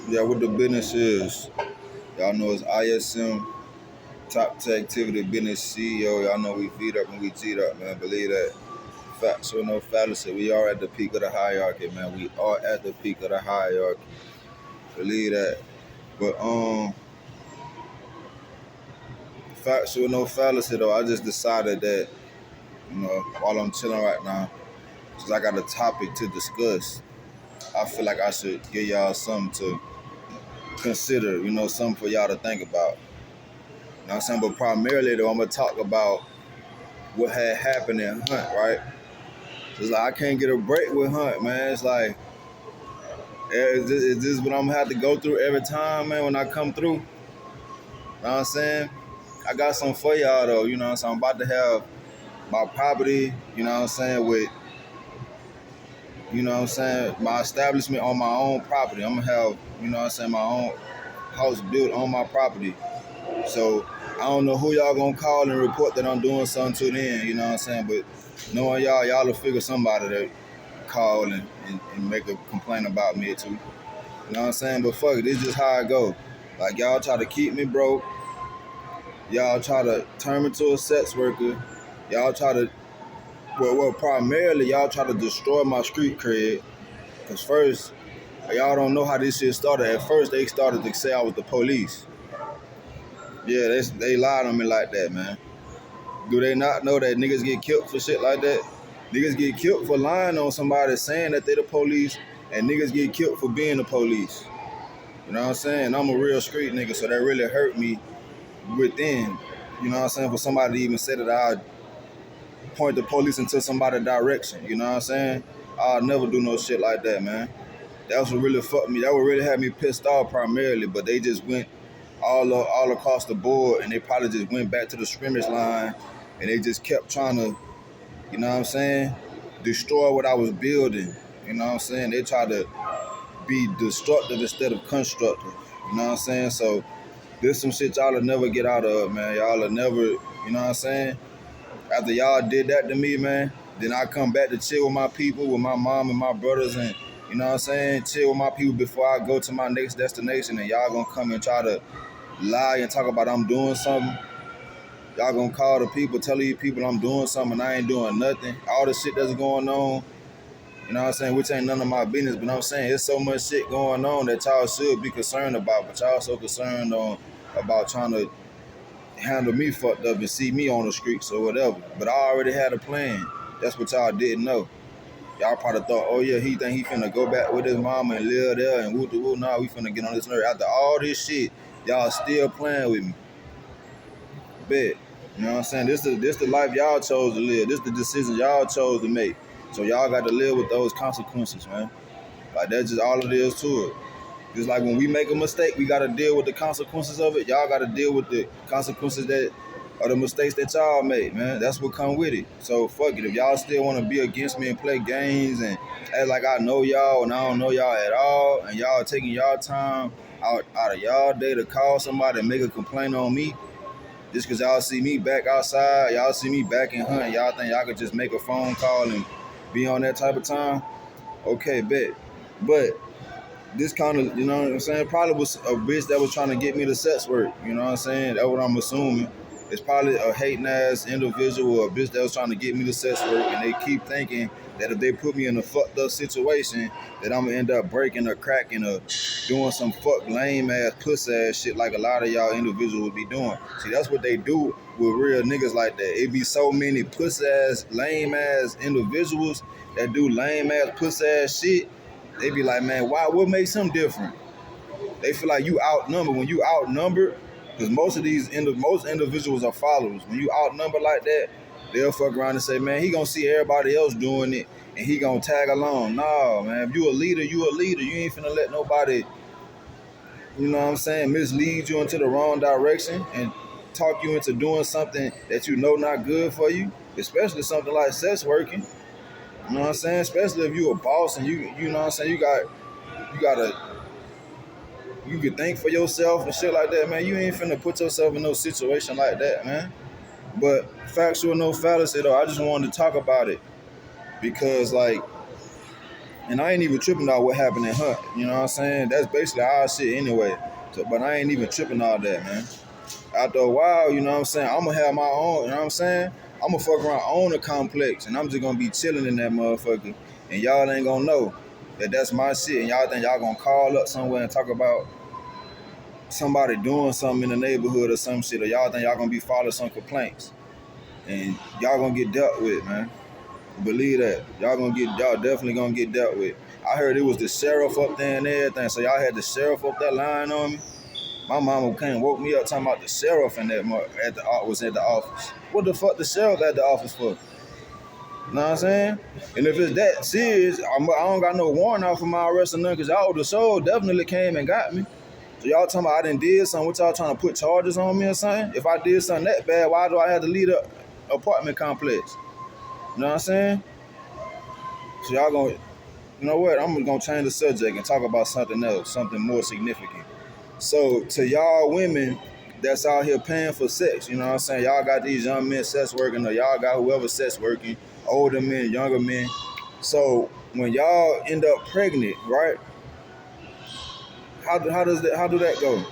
Yeah, what the business is. Y'all know it's ISM, Top Tech Activity Business CEO. Y'all know we feed up and we teed up, man. Believe that. Facts or no fallacy. We are at the peak of the hierarchy, man. We are at the peak of the hierarchy. Believe that. But facts or no fallacy though, I just decided that, while I'm chilling right now, since I got a topic to discuss, I feel like I should give y'all something to consider, something for y'all to think about. You know what I'm saying? But primarily though, I'm gonna talk about what had happened in Hunt, right? It's like I can't get a break with Hunt, man. It's like, is this what I'm gonna have to go through every time, man, when I come through? You know what I'm saying? I got something for y'all though, you know what I'm saying? I'm about to have my property, you know what I'm saying, with, my establishment on my own property. I'm gonna have, my own house built on my property. So I don't know who y'all gonna call and report that I'm doing something to then, you know what I'm saying? But knowing y'all will figure somebody to call and make a complaint about me too. You know what I'm saying? But fuck it, this is just how I go. Like y'all try to keep me broke. Y'all try to turn me to a sex worker. Y'all try to, primarily y'all try to destroy my street cred. Cause first, y'all don't know how this shit started. At first, they started to say I was the police. Yeah, they lied on me like that, man. Do they not know that niggas get killed for shit like that? Niggas get killed for lying on somebody saying that they the police, and niggas get killed for being the police. You know what I'm saying? I'm a real street nigga, so that really hurt me within. You know what I'm saying? For somebody to even say that I point the police into somebody's direction. You know what I'm saying? I'll never do no shit like that, man. That's what really fucked me. That would really have me pissed off primarily, but they just went all across the board, and they probably just went back to the scrimmage line, and they just kept trying to, you know what I'm saying, destroy what I was building. You know what I'm saying? They tried to be destructive instead of constructive. You know what I'm saying? So there's some shit y'all will never get out of, man. Y'all will never, you know what I'm saying? After y'all did that to me, man, then I come back to chill with my people, with my mom and my brothers, and you know what I'm saying, chill with my people before I go to my next destination, and y'all gonna come and try to lie and talk about I'm doing something. Y'all gonna call the people, tell these people I'm doing something and I ain't doing nothing. All the shit that's going on, you know what I'm saying, which ain't none of my business, but I'm saying there's so much shit going on that y'all should be concerned about, but y'all so concerned about trying to handle me fucked up and see me on the streets or whatever. But I already had a plan. That's what y'all didn't know. Y'all probably thought, oh yeah, he think he finna go back with his mama and live there and woo woo. Nah, we finna get on this nerve. After all this shit, y'all still playing with me. Bet. You know what I'm saying? This the life y'all chose to live. This the decision y'all chose to make. So y'all got to live with those consequences, man. Like that's just all it is to it. Just like when we make a mistake, we got to deal with the consequences of it. Y'all got to deal with the consequences that are the mistakes that y'all made, man. That's what come with it. So fuck it. If y'all still want to be against me and play games and act like I know y'all and I don't know y'all at all, and y'all taking y'all time out of y'all day to call somebody and make a complaint on me, just because y'all see me back outside, y'all see me back in Hunt, y'all think y'all could just make a phone call and be on that type of time? Okay, bet. But this kind of, you know what I'm saying, probably was a bitch that was trying to get me to sex work. You know what I'm saying? That's what I'm assuming. It's probably a hating ass individual or a bitch that was trying to get me to sex work, and they keep thinking that if they put me in a fucked up situation, that I'm gonna end up breaking or cracking or doing some fuck lame ass puss ass shit like a lot of y'all individuals would be doing. See, that's what they do with real niggas like that. It be so many puss ass, lame ass individuals that do lame ass puss ass shit. They be like, man, why? What makes him different? They feel like you outnumbered. When you outnumbered, because most individuals are followers. When you outnumbered like that, they'll fuck around and say, man, he gonna see everybody else doing it, and he gonna tag along. No, man, if you a leader, you a leader. You ain't finna let nobody, you know what I'm saying, mislead you into the wrong direction and talk you into doing something that you know not good for you, especially something like sex working. You know what I'm saying? Especially if you a boss and you know what I'm saying, you can think for yourself and shit like that, man. You ain't finna put yourself in no situation like that, man. But factual, no fallacy though. I just wanted to talk about it because, like, And I ain't even tripping out what happened in Hunt. You know what I'm saying? That's basically our shit anyway. So, but I ain't even tripping all that, man. After a while, you know what I'm saying, I'm gonna have my own, you know what I'm saying? I'm gonna fuck around, own a complex, and I'm just gonna be chilling in that motherfucker. And y'all ain't gonna know that that's my shit. And y'all think y'all gonna call up somewhere and talk about somebody doing something in the neighborhood or some shit, or y'all think y'all gonna be filing some complaints. And y'all gonna get dealt with, man. Believe that. Y'all definitely gonna get dealt with. I heard it was the sheriff up there and everything, so y'all had the sheriff up there lying on me. My mama came and woke me up talking about the sheriff and that was at the office. What the fuck the sheriff at the office for? You know what I'm saying? And if it's that serious, I don't got no warrant out for my arrest or nothing, because y'all the show definitely came and got me. So y'all talking about I done did something, what y'all trying to put charges on me or something? If I did something that bad, why do I have to leave the apartment complex? You know what I'm saying? So y'all gonna, you know what? I'm gonna change the subject and talk about something else, something more significant. So to y'all women that's out here paying for sex, you know what I'm saying? Y'all got these young men sex working, or y'all got whoever sex working, older men, younger men. So when y'all end up pregnant, right? How do that go?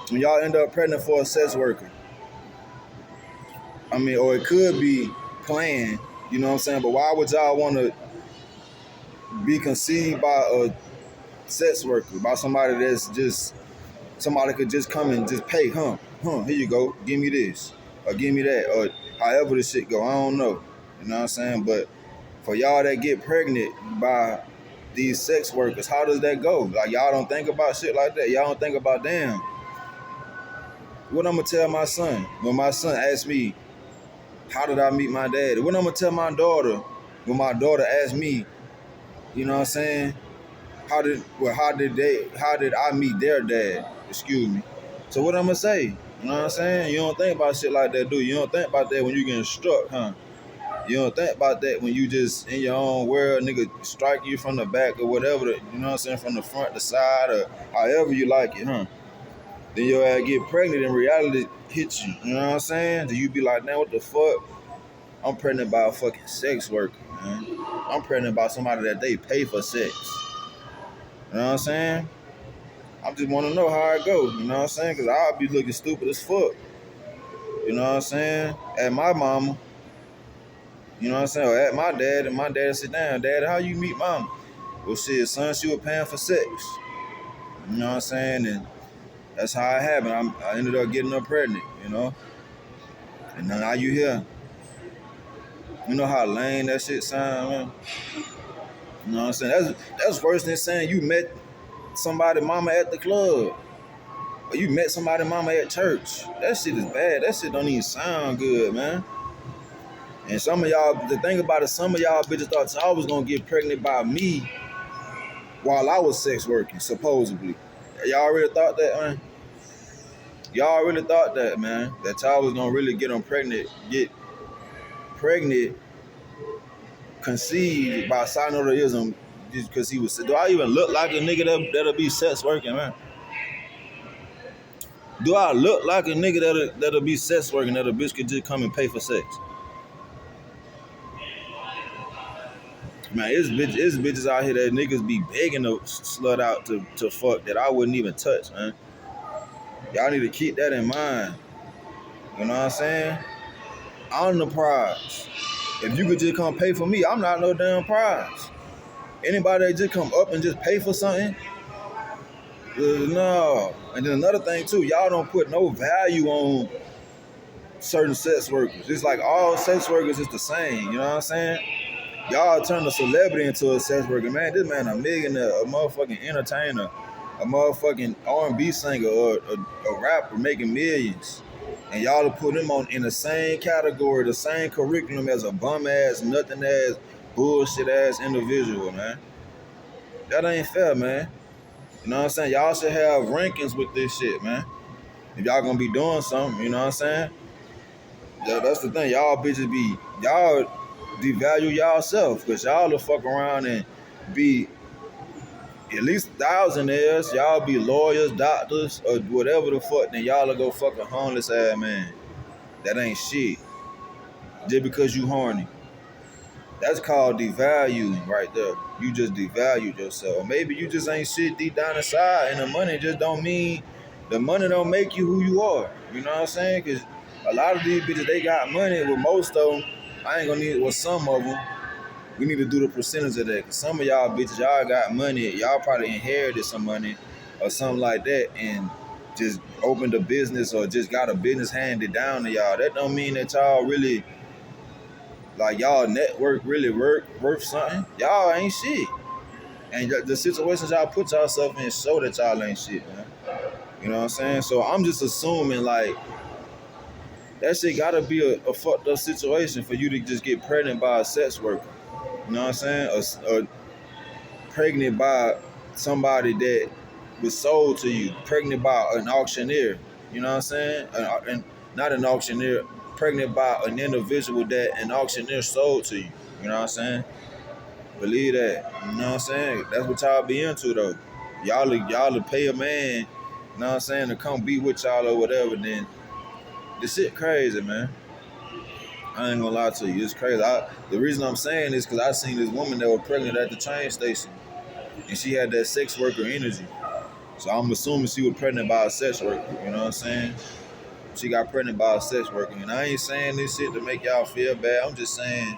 When y'all end up pregnant for a sex worker, I mean, or it could be planned, you know what I'm saying? But why would y'all want to be conceived by a sex worker, by somebody that's just somebody could just come and just pay, here you go, give me this, or give me that, or however this shit go, I don't know. You know what I'm saying? But for y'all that get pregnant by these sex workers, how does that go? Like, y'all don't think about shit like that. Y'all don't think about, damn, what I'm gonna tell my son when my son asks me, how did I meet my dad? What I'm gonna tell my daughter when my daughter asks me, you know what I'm saying? How did I meet their dad? Excuse me. So what I'm gonna say? You know what I'm saying? You don't think about shit like that, do you? You don't think about that when you getting struck, huh? You don't think about that when you just in your own world, nigga strike you from the back or whatever, you know what I'm saying, from the front, the side, or however you like it, huh? Then your ass get pregnant and reality hits you, you know what I'm saying? Then you be like, man, what the fuck? I'm pregnant by a fucking sex worker, man. I'm pregnant by somebody that they pay for sex. You know what I'm saying? I just want to know how it goes, you know what I'm saying? Because I'll be looking stupid as fuck. You know what I'm saying? At my mama, you know what I'm saying? Or at my dad, and my dad sit down, Dad, how you meet mama? Well, shit, son, she was paying for sex. You know what I'm saying? And that's how it happened. I ended up getting her pregnant, you know? And now you here. You know how lame that shit sound, man? You know what I'm saying? That's worse than saying you met somebody mama at the club. Or you met somebody mama at church. That shit is bad. That shit don't even sound good, man. And some of y'all, the thing about it, some of y'all bitches thought y'all was gonna get pregnant by me while I was sex working, supposedly. Y'all really thought that, man? Y'all really thought that, man? That y'all was gonna really get pregnant, conceived by cynotism just because he was. Do I even look like a nigga that'll be sex working, man? Do I look like a nigga that'll be sex working, that a bitch could just come and pay for sex? Man, it's bitches out here that niggas be begging to slut out to fuck that I wouldn't even touch, man. Y'all need to keep that in mind. You know what I'm saying? I'm the prize. If you could just come pay for me, I'm not no damn prize. Anybody that just come up and just pay for something, no. And then another thing too, y'all don't put no value on certain sex workers. It's like all sex workers is the same. You know what I'm saying? Y'all turn a celebrity into a sex worker. Man, this man a millionaire, a motherfucking entertainer, a motherfucking R&B singer, or a rapper making millions. And y'all will put him on in the same category, the same curriculum as a bum ass, nothing ass, bullshit ass individual, man. That ain't fair, man. You know what I'm saying? Y'all should have rankings with this shit, man. If y'all gonna be doing something, you know what I'm saying? Yeah, that's the thing. Y'all bitches y'all devalue y'allself, because y'all will fuck around and be at least thousandaires. Y'all be lawyers, doctors, or whatever the fuck. Then y'all will go fuck a homeless ass man. That ain't shit. Just because you horny. That's called devaluing right there. You just devalued yourself. Maybe you just ain't shit deep down inside, and the money just don't mean the money don't make you who you are. You know what I'm saying? Because a lot of these bitches they got money. With most of them, I ain't gonna need. With some of them, we need to do the percentage of that. Cause some of y'all bitches, y'all got money. Y'all probably inherited some money or something like that, and just opened a business or just got a business handed down to y'all. That don't mean that y'all really like y'all network really worth something. Y'all ain't shit. And the situations y'all put yourself in show that y'all ain't shit, man. You know what I'm saying? So I'm just assuming like that shit gotta be a fucked up situation for you to just get pregnant by a sex worker. You know what I'm saying? Or pregnant by somebody that was sold to you. Pregnant by an auctioneer. You know what I'm saying? And not an auctioneer. Pregnant by an individual that an auctioneer sold to you. You know what I'm saying? Believe that. You know what I'm saying? That's what y'all be into though. Y'all pay a man, you know what I'm saying, to come be with y'all or whatever, then this shit crazy, man. I ain't gonna lie to you. It's crazy. The reason I'm saying this because I seen this woman that was pregnant at the train station and she had that sex worker energy. So I'm assuming she was pregnant by a sex worker, you know what I'm saying? She got pregnant by a sex worker. And I ain't saying this shit to make y'all feel bad. I'm just saying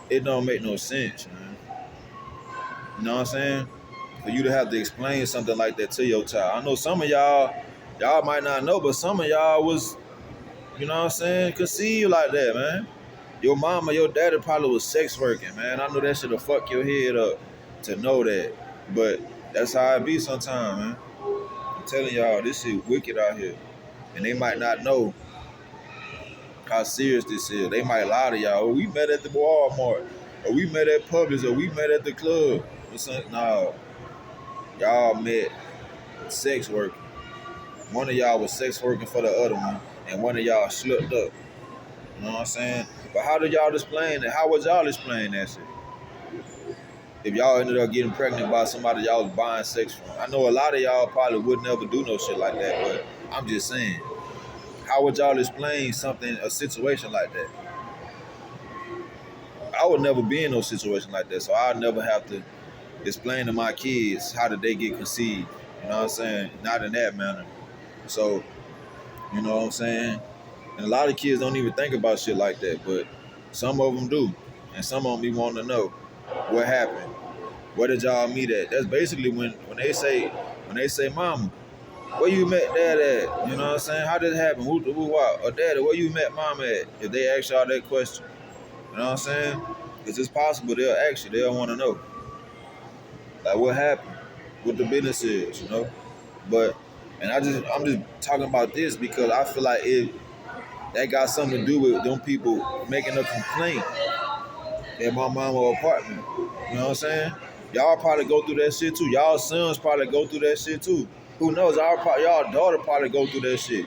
it don't make no sense, man. You know what I'm saying? For you to have to explain something like that to your child. I know some of y'all might not know, but some of y'all was, you know what I'm saying, conceived like that, man. Your mama, your daddy probably was sex working, man. I know that shit'll fuck your head up to know that. But that's how it be sometimes, man. I'm telling y'all, this shit wicked out here. And they might not know how serious this is. They might lie to y'all. Oh, we met at the Walmart. Or we met at Publix. Or we met at the club. Or something. No. Y'all met sex working. One of y'all was sex working for the other one, and one of y'all slipped up. You know what I'm saying? But how did y'all explain it? How was y'all explaining that shit? If y'all ended up getting pregnant by somebody y'all was buying sex from. I know a lot of y'all probably would never do no shit like that, but I'm just saying. How would y'all explain a situation like that? I would never be in no situation like that, so I'd never have to explain to my kids how did they get conceived. You know what I'm saying? Not in that manner. So, you know what I'm saying? And a lot of kids don't even think about shit like that, but some of them do. And some of them be wanting to know what happened. Where did y'all meet at? That's basically when they say mama, where you met dad at? You know what I'm saying? How did it happen? Who what? Or daddy, where you met mom at? If they ask y'all that question. You know what I'm saying? Because it's possible they'll ask you, they'll want to know. Like what happened? What the business is, you know? But I'm just talking about this because I feel like that got something to do with them people making a complaint at my mama apartment. You know what I'm saying? Y'all probably go through that shit too. Y'all sons probably go through that shit too. Who knows? Y'all daughter probably go through that shit.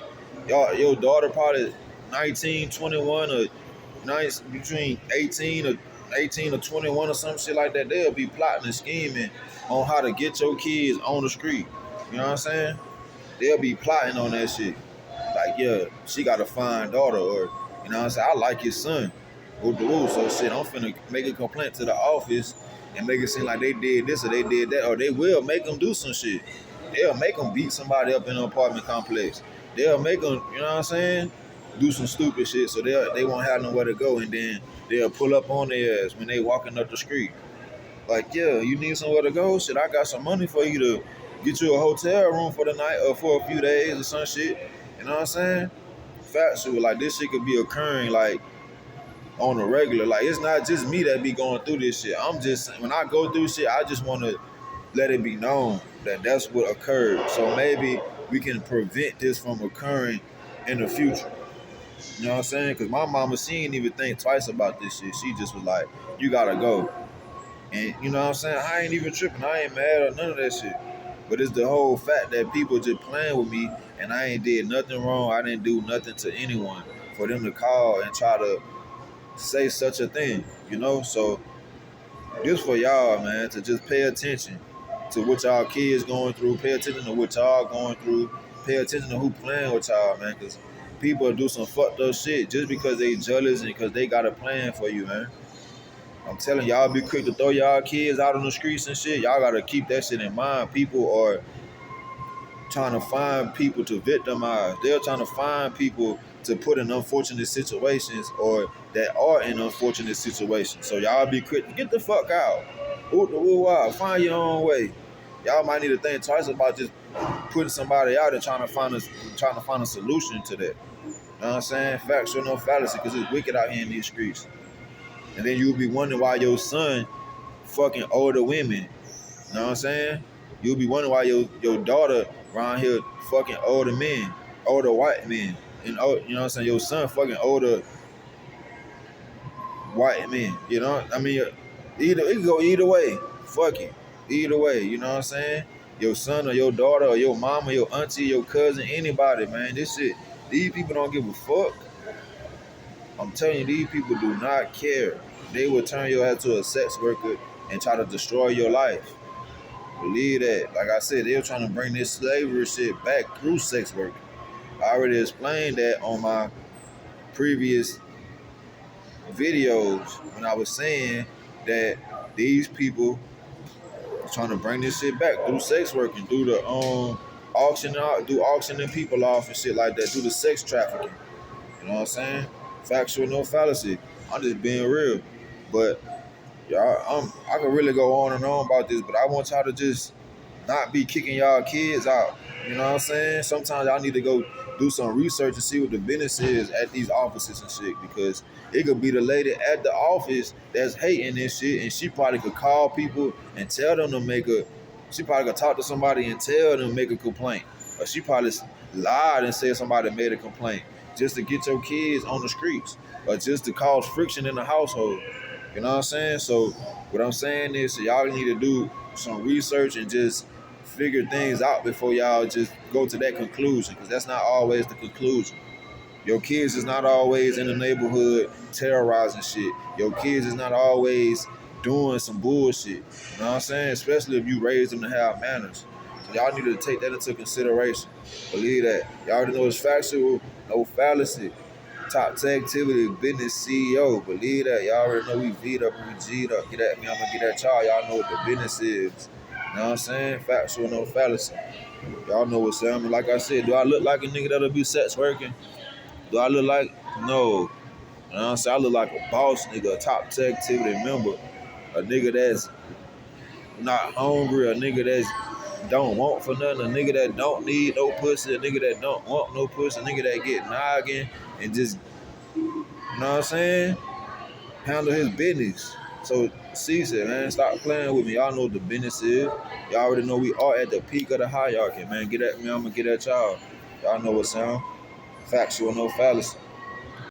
Your daughter probably 19, 21 or between 18 or 21 or some shit like that. They'll be plotting and scheming on how to get your kids on the street. You know what I'm saying? They'll be plotting on that shit. Like, yeah, she got a fine daughter, or, you know what I'm saying? I like his son. So shit, I'm finna make a complaint to the office and make it seem like they did this or they did that, or they will make them do some shit. They'll make them beat somebody up in an apartment complex. They'll make them, you know what I'm saying, do some stupid shit so they won't have nowhere to go, and then they'll pull up on their ass when they walking up the street. Like, yeah, you need somewhere to go? Shit, I got some money for you to get you a hotel room for the night or for a few days or some shit. You know what I'm saying? Factual, like this shit could be occurring like on a regular. Like it's not just me that be going through this shit. I'm just when I go through shit, I just want to let it be known that that's what occurred. So maybe we can prevent this from occurring in the future. You know what I'm saying? Because my mama, she didn't even think twice about this shit. She just was like, you gotta go. And you know what I'm saying? I ain't even tripping. I ain't mad or none of that shit. But it's the whole fact that people just playing with me and I ain't did nothing wrong. I didn't do nothing to anyone for them to call and try to say such a thing, you know? So this for y'all, man, to just pay attention to what y'all kids going through. Pay attention to what y'all going through. Pay attention to who playing with y'all, man, because people do some fucked up shit just because they jealous and because they got a plan for you, man. I'm telling y'all, be quick to throw y'all kids out on the streets and shit. Y'all gotta keep that shit in mind. People are trying to find people to victimize. They're trying to find people to put in unfortunate situations or that are in unfortunate situations. So y'all be quick to get the fuck out. Ooh, find your own way. Y'all might need to think twice about just putting somebody out and trying to find a solution to that. You know what I'm saying? Facts or no fallacy, because it's wicked out here in these streets. And then you'll be wondering why your son fucking older women. You know what I'm saying? You'll be wondering why your daughter around here fucking older men, older white men. And you know what I'm saying? Your son fucking older white men. You know? I mean, either it can go either way. Fuck it. Either way, you know what I'm saying? Your son or your daughter or your mama, your auntie, your cousin, anybody, man. This shit, these people don't give a fuck. I'm telling you, these people do not care. They will turn your ass to a sex worker and try to destroy your life. Believe that. Like I said, they're trying to bring this slavery shit back through sex work. I already explained that on my previous videos when I was saying that these people are trying to bring this shit back through sex work and through the auctioning people off and shit like that, through the sex trafficking. You know what I'm saying? Factual, no fallacy. I'm just being real. But y'all, I could really go on and on about this, but I want y'all to just not be kicking y'all kids out. You know what I'm saying? Sometimes y'all need to go do some research and see what the business is at these offices and shit, because it could be the lady at the office that's hating this shit, and she probably could call people and tell them to she probably could talk to somebody and tell them to make a complaint. Or she probably lied and said somebody made a complaint just to get your kids on the streets or just to cause friction in the household. You know what I'm saying? So what I'm saying is, so y'all need to do some research and just figure things out before y'all just go to that conclusion, because that's not always the conclusion. Your kids is not always in the neighborhood terrorizing shit. Your kids is not always doing some bullshit. You know what I'm saying? Especially if you raise them to have manners. So y'all need to take that into consideration. Believe that. Y'all already know it's factual, no fallacy. Top tech activity business CEO. Believe that. Y'all already know we V'd up and we G'd up. Get at me, I'm gonna get at y'all. Y'all know what the business is. You know what I'm saying? Factual, no fallacy. Y'all know what's up. Like I said, do I look like a nigga that'll be sex working? Do I look like? No. You know what I'm saying? I look like a boss nigga, a top tech activity member, a nigga that's not hungry, a nigga that's don't want for nothing, a nigga that don't need no pussy, a nigga that don't want no pussy, a nigga that get noggin and just, you know what I'm saying? Handle his business. So cease it, man. Stop playing with me. Y'all know what the business is. Y'all already know we are at the peak of the hierarchy, man. Get at me, I'm gonna get at y'all. Y'all know what's up. Factual, no fallacy.